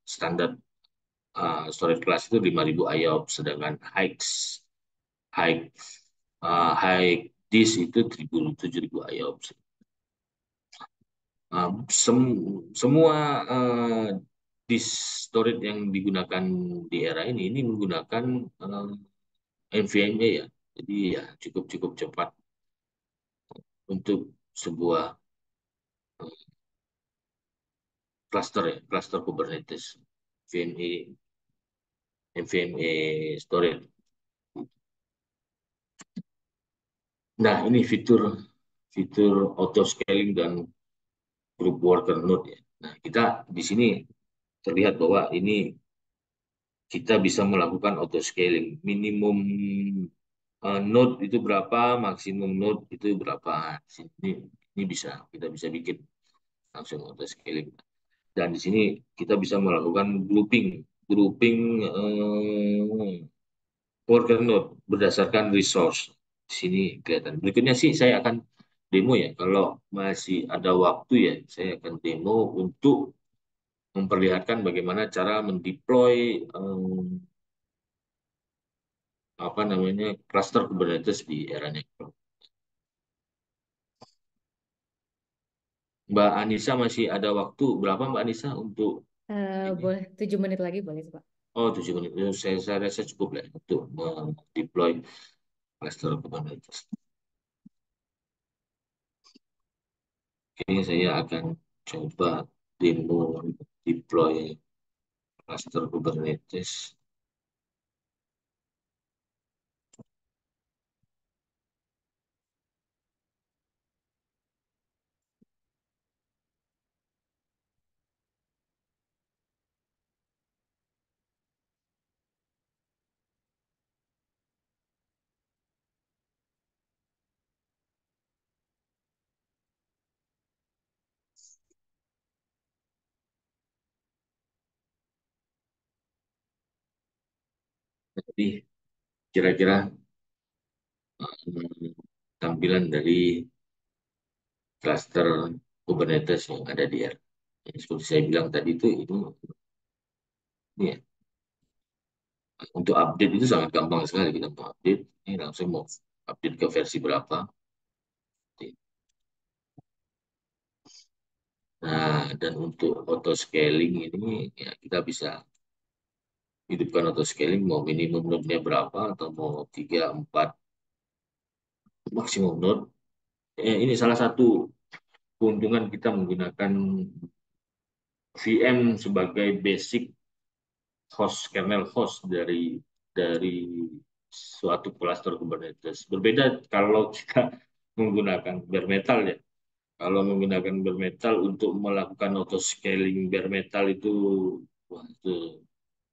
Standar storage class itu 5.000 IOP, sedangkan high high disk itu 7.000 IOP. Semua disk storage yang digunakan di era ini menggunakan NVMe ya. Jadi ya cukup cukup cepat untuk sebuah cluster ya, cluster Kubernetes, NVMe storage. Nah, ini fitur fitur auto scaling dan group worker node ya. Nah, kita di sini terlihat bahwa ini kita bisa melakukan auto scaling. Minimum node itu berapa, maksimum node itu berapa. Ini bisa kita bisa bikin langsung auto scaling. Dan di sini kita bisa melakukan grouping, grouping worker node berdasarkan resource. Di sini kelihatan. Berikutnya sih saya akan demo ya. Kalau masih ada waktu ya, saya akan demo untuk memperlihatkan bagaimana cara mendeploy apa namanya cluster Kubernetes di era Necro. Mbak Anissa masih ada waktu berapa Mbak Anissa untuk ini? Boleh 7 menit lagi boleh Pak. Oh, 7 menit. Saya rasa cukup lah untuk mendeploy cluster Kubernetes. Kayaknya saya akan coba demo deploy cluster Kubernetes. Jadi kira-kira hmm, tampilan dari cluster Kubernetes yang ada di R. Yang seperti saya bilang tadi itu ini ya, untuk update itu sangat gampang sekali kita mau update. Ini langsung mau update ke versi berapa. Nah, dan untuk auto scaling ini ya kita bisa hidupkan auto scaling mau minimum node-nya berapa atau mau 3 4 maksimum node. Ini salah satu keuntungan kita menggunakan VM sebagai basic host kernel host dari suatu cluster Kubernetes. Berbeda kalau kita menggunakan bare metal ya. Kalau menggunakan bare metal untuk melakukan auto scaling bare metal itu wah, itu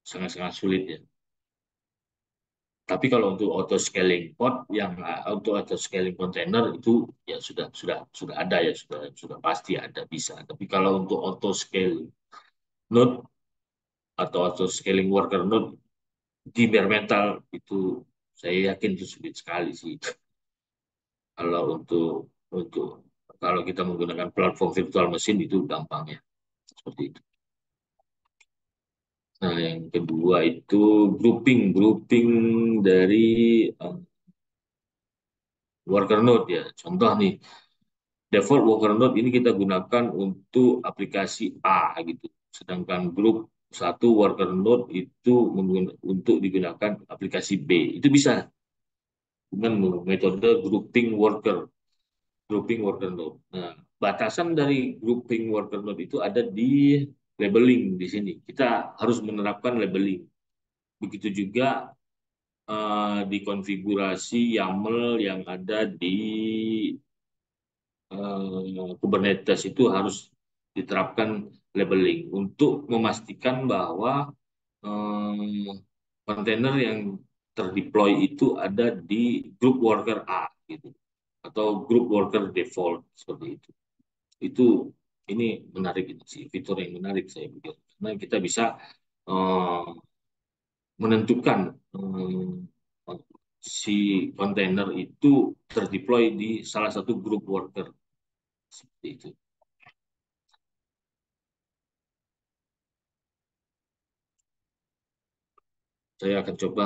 sangat-sangat sulit ya. Tapi kalau untuk auto scaling pod yang untuk auto scaling container itu ya sudah ada ya sudah pasti ada bisa. Tapi kalau untuk auto scale node atau auto scaling worker node di bare metal itu saya yakin itu sulit sekali sih. Kalau untuk kalau kita menggunakan platform virtual machine itu gampangnya seperti itu. Nah, yang kedua itu grouping grouping dari uh, worker node ya. Contoh nih, default worker node ini kita gunakan untuk aplikasi A gitu. Sedangkan grup satu worker node itu untuk digunakan aplikasi B. Itu bisa dengan metode grouping worker node. Nah, batasan dari grouping worker node itu ada di labeling di sini. Kita harus menerapkan labeling. Begitu juga di konfigurasi YAML yang ada di Kubernetes itu harus diterapkan labeling untuk memastikan bahwa eh, kontainer yang terdeploy itu ada di group worker A gitu atau group worker default seperti itu. Itu ini menarik ini sih fitur yang menarik saya pikir karena kita bisa eh, menentukan si kontainer itu terdeploy di salah satu group worker seperti itu. Saya akan coba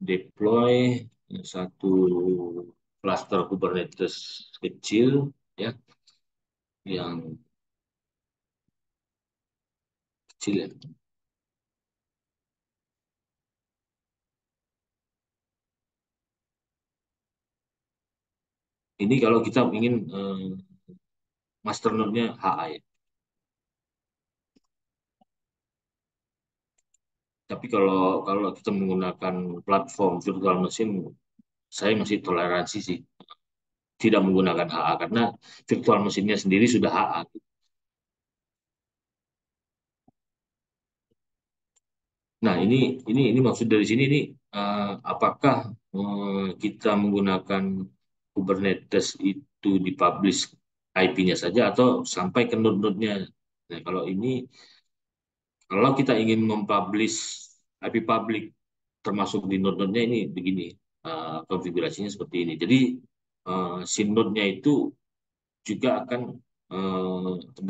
deploy satu cluster Kubernetes kecil ya yang kecil ya. Ini kalau kita ingin master node-nya HA ya. Tapi kalau kalau kita menggunakan platform virtual machine, saya masih toleransi sih tidak menggunakan HA karena virtual machine-nya sendiri sudah HA. Nah, ini maksud dari sini ini apakah kita menggunakan Kubernetes itu dipublish IP-nya saja atau sampai ke node-node-nya? Nah, kalau kita ingin mempublish IP public termasuk di node-node-nya ini begini konfigurasinya seperti ini. Jadi si node-nya itu juga akan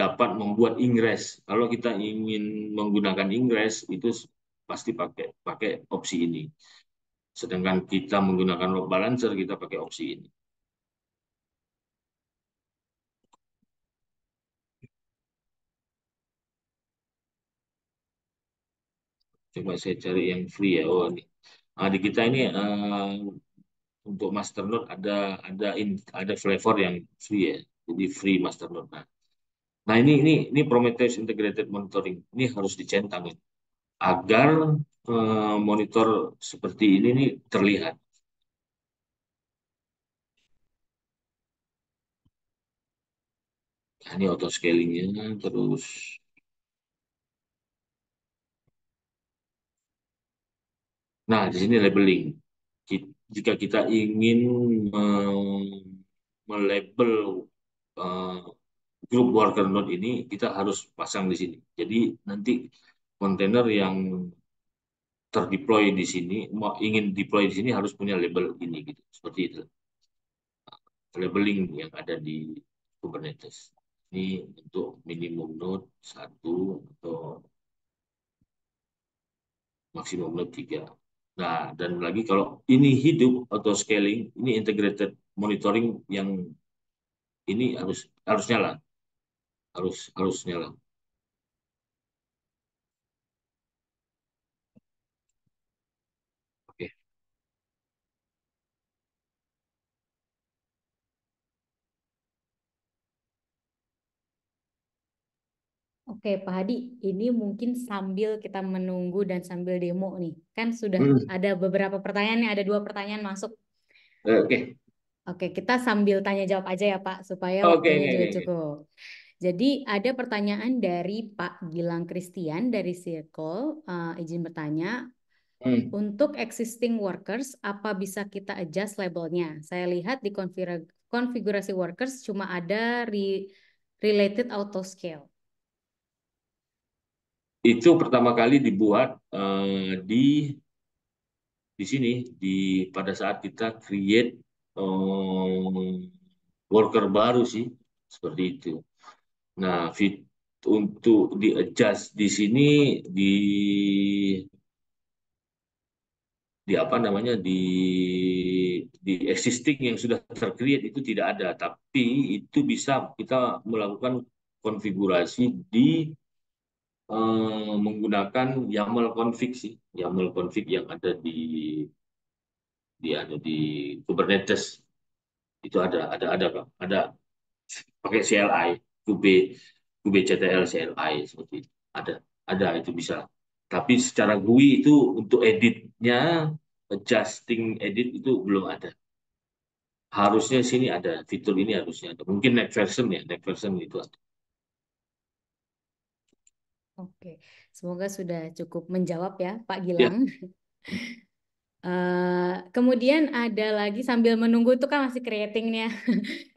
dapat membuat ingress. Kalau kita ingin menggunakan ingress itu pasti pakai pakai opsi ini. Sedangkan kita menggunakan load balancer kita pakai opsi ini. Coba saya cari yang free ya. Oh ini. Di kita ini untuk master node ada flavor yang free ya. Jadi free master node. Nah, ini Prometheus Integrated Monitoring. Ini harus dicentang ya, agar monitor seperti ini nih terlihat. Nah, ini auto scalingnya terus. Nah, di sini labeling. Jika kita ingin melabel eh, grup worker node ini, kita harus pasang di sini. Jadi nanti kontainer yang terdeploy di sini, mau ingin deploy di sini harus punya label ini gitu. Seperti itu. Labeling yang ada di Kubernetes. Ini untuk minimum node satu atau maksimum node tiga. Nah, dan lagi kalau ini hidup atau scaling, ini integrated monitoring yang ini harus nyala, harus nyala. Oke. Oke, Pak Hadi, ini mungkin sambil kita menunggu dan sambil demo nih. Kan sudah Hmm. ada beberapa pertanyaan nih, ada dua pertanyaan masuk. Oke. Oke, kita sambil tanya jawab aja ya Pak, supaya Oke, waktunya oke, juga oke. cukup. Jadi ada pertanyaan dari Pak Gilang Christian dari Circle, izin bertanya, Hmm. untuk existing workers, apa bisa kita adjust labelnya? Saya lihat di konfigurasi workers cuma ada related auto scale. Itu pertama kali dibuat di sini pada saat kita create worker baru sih seperti itu. Nah, untuk di adjust di sini di di apa namanya di existing yang sudah tercreate itu tidak ada, tapi itu bisa kita melakukan konfigurasi menggunakan YAML config sih, YAML config yang ada di Kubernetes itu ada Kak. Ada pakai CLI, kube kubectl CLI seperti itu. Ada itu bisa. Tapi secara GUI itu untuk editnya, adjusting edit itu belum ada. Harusnya sini ada fitur ini harusnya ada. Mungkin next version ya, next version itu ada. Oke, semoga sudah cukup menjawab ya Pak Ya. Gilang. Kemudian ada lagi sambil menunggu itu kan masih creating nih ya.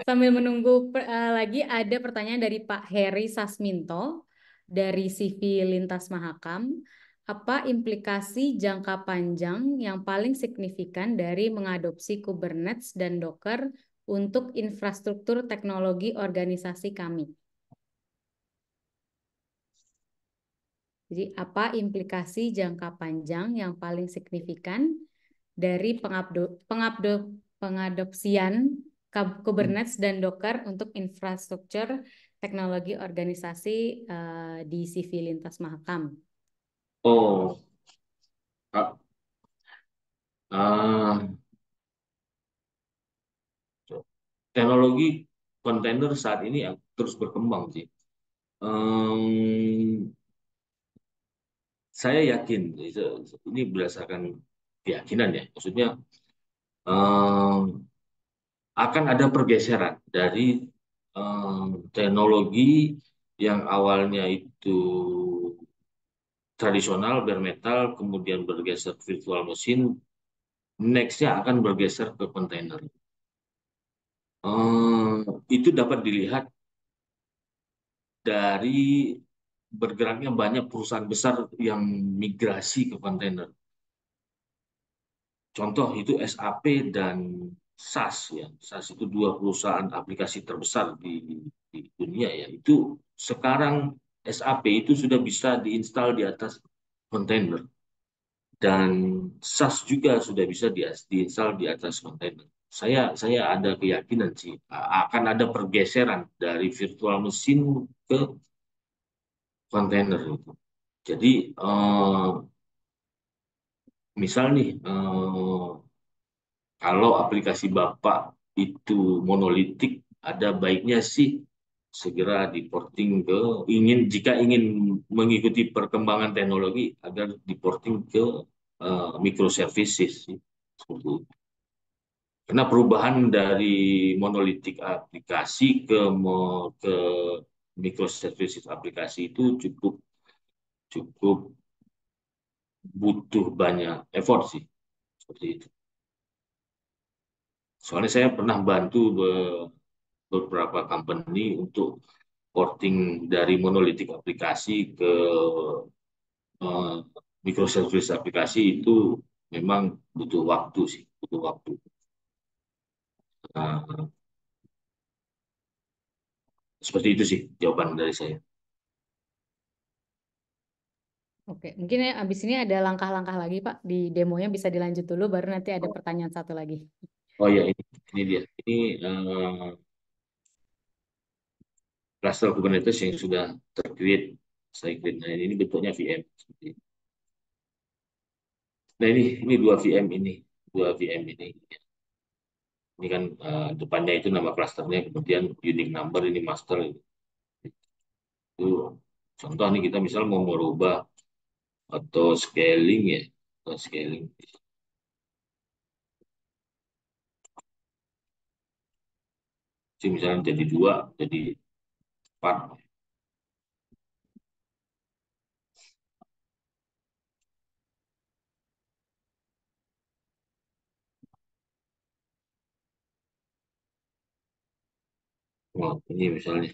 Sambil menunggu lagi ada pertanyaan dari Pak Heri Sasminto dari CV Lintas Mahakam. Apa implikasi jangka panjang yang paling signifikan dari mengadopsi Kubernetes dan Docker untuk infrastruktur teknologi organisasi kami? Jadi apa implikasi jangka panjang yang paling signifikan dari pengadopsian Hmm. Kubernetes dan Docker untuk infrastruktur teknologi organisasi di CV Lintas Mahakam. Oh, Kak. Ah, teknologi kontainer saat ini terus berkembang sih. Em, saya yakin ini berdasarkan keyakinan ya. Maksudnya em, akan ada pergeseran dari teknologi yang awalnya itu tradisional bare metal, kemudian bergeser virtual machine, nextnya akan bergeser ke kontainer. Itu dapat dilihat dari bergeraknya banyak perusahaan besar yang migrasi ke kontainer. Contoh itu SAP dan SAS ya. SAS itu dua perusahaan aplikasi terbesar di dunia ya. Itu sekarang SAP itu sudah bisa diinstal di atas kontainer dan SAS juga sudah bisa diinstal di atas kontainer. Saya ada keyakinan sih akan ada pergeseran dari virtual machine ke kontainer itu. Jadi misal nih kalau aplikasi Bapak itu monolitik, ada baiknya sih segera diporting jika ingin mengikuti perkembangan teknologi agar diporting ke microservices sih. Seperti itu. Karena perubahan dari monolitik aplikasi ke microservices aplikasi itu cukup cukup butuh banyak effort sih seperti itu. Soalnya saya pernah bantu beberapa company untuk porting dari monolitik aplikasi ke microservice aplikasi itu memang butuh waktu sih, butuh waktu. Nah, seperti itu sih jawaban dari saya. Oke, mungkin ya abis ini ada langkah-langkah lagi Pak di demonya bisa dilanjut dulu baru nanti ada pertanyaan satu lagi. Oh ya, ini dia. Ini eh, cluster Kubernetes yang sudah tercreate. Saya create. Nah, ini bentuknya VM. Seperti ini. Nah, ini dua VM ini. Ini kan depannya itu nama klasternya, kemudian unique number ini master itu. Contoh nih kita misal mau merubah atau scaling ya, atau scaling. Jadi misalnya jadi dua, jadi empat. Wah, ini misalnya,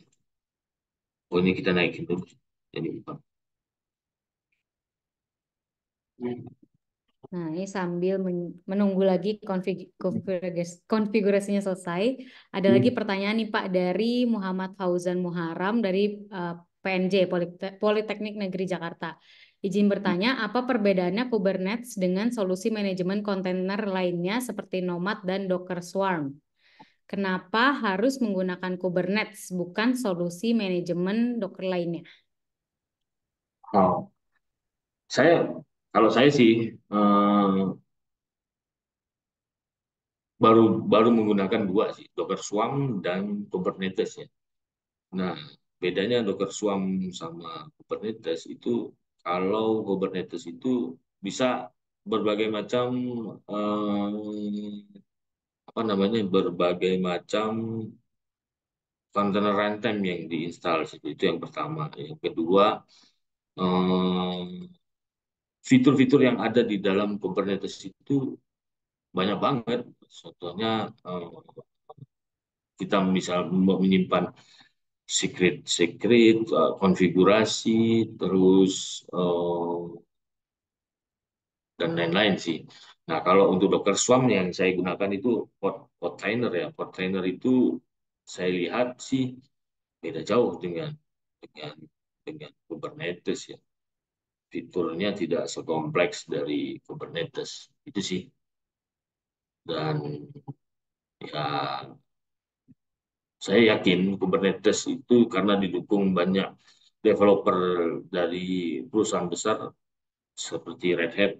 oh ini kita naikin dulu, jadi empat. Nah, ini sambil menunggu lagi konfigurasinya selesai. Ada lagi pertanyaan nih Pak dari Muhammad Fauzan Muharam dari PNJ Politeknik Negeri Jakarta. Izin bertanya, apa perbedaannya Kubernetes dengan solusi manajemen kontainer lainnya seperti Nomad dan Docker Swarm? Kenapa harus menggunakan Kubernetes bukan solusi manajemen Docker lainnya? Oh, saya kalau saya sih baru baru menggunakan dua sih, Docker Swarm dan Kubernetes ya. Nah, bedanya Docker Swarm sama Kubernetes itu kalau Kubernetes itu bisa berbagai macam apa namanya berbagai macam container runtime yang diinstal itu yang pertama. Yang kedua, fitur-fitur yang ada di dalam Kubernetes itu banyak banget. Contohnya kita misal menyimpan secret, konfigurasi, terus dan lain-lain sih. Nah, kalau untuk Docker Swarm yang saya gunakan itu Container ya. Container itu saya lihat sih beda jauh dengan dengan Kubernetes ya. Fiturnya tidak sekompleks dari Kubernetes. Itu sih. Dan ya saya yakin Kubernetes itu karena didukung banyak developer dari perusahaan besar seperti Red Hat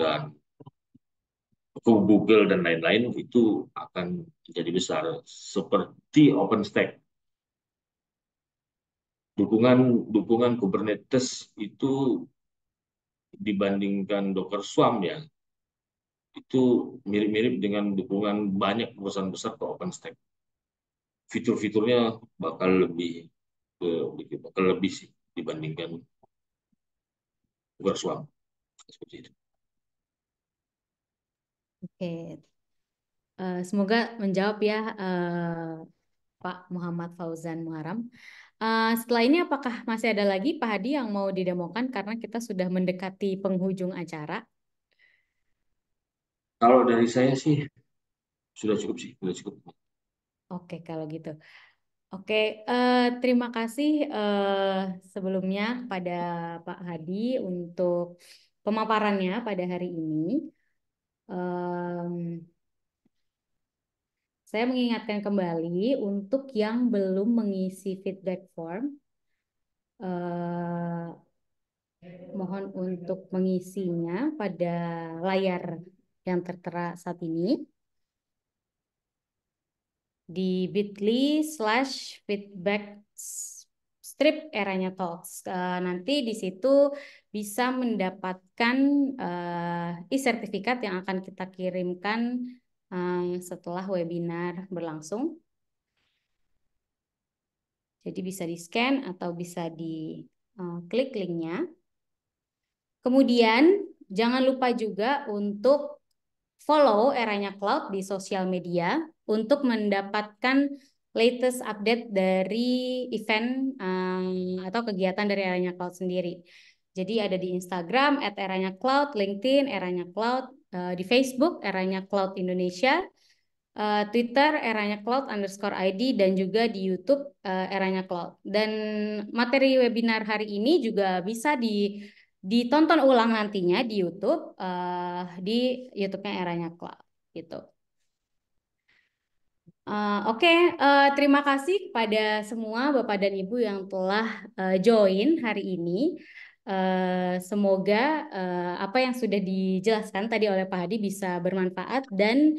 dan Google dan lain-lain itu akan menjadi besar seperti OpenStack. Dukungan dukungan Kubernetes itu dibandingkan Docker Swarm ya itu mirip-mirip dengan dukungan banyak perusahaan besar ke OpenStack. Fitur-fiturnya bakal bakal lebih sih dibandingkan Docker Swarm seperti itu. Oke, semoga menjawab ya Pak Muhammad Fauzan Muharam. Setelah ini apakah masih ada lagi Pak Hadi yang mau didemokan karena kita sudah mendekati penghujung acara? Kalau dari saya sih sudah cukup sih, sudah cukup. Oke, kalau gitu. Oke, terima kasih sebelumnya pada Pak Hadi untuk pemaparannya pada hari ini. Em, saya mengingatkan kembali untuk yang belum mengisi feedback form, eh, mohon untuk mengisinya pada layar yang tertera saat ini di bit.ly/feedback strip eranya talks. Nanti di situ bisa mendapatkan e-sertifikat yang akan kita kirimkan setelah webinar berlangsung. Jadi bisa di-scan atau bisa di klik linknya. Kemudian jangan lupa juga untuk follow Eranya Cloud di sosial media untuk mendapatkan latest update dari event atau kegiatan dari Eranya Cloud sendiri. Jadi ada di Instagram @eranya cloud, LinkedIn eranya cloud, di Facebook eranya cloud Indonesia, Twitter eranya cloud underscore ID, dan juga di YouTube eranya cloud. Dan materi webinar hari ini juga bisa ditonton ulang nantinya di YouTube, di YouTube-nya eranya cloud gitu. Oke, terima kasih kepada semua Bapak dan Ibu yang telah join hari ini. Semoga apa yang sudah dijelaskan tadi oleh Pak Hadi bisa bermanfaat dan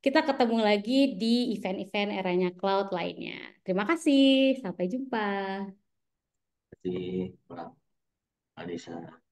kita ketemu lagi di event-event eranya cloud lainnya. Terima kasih, sampai jumpa. Terima kasih, Pak Anissa.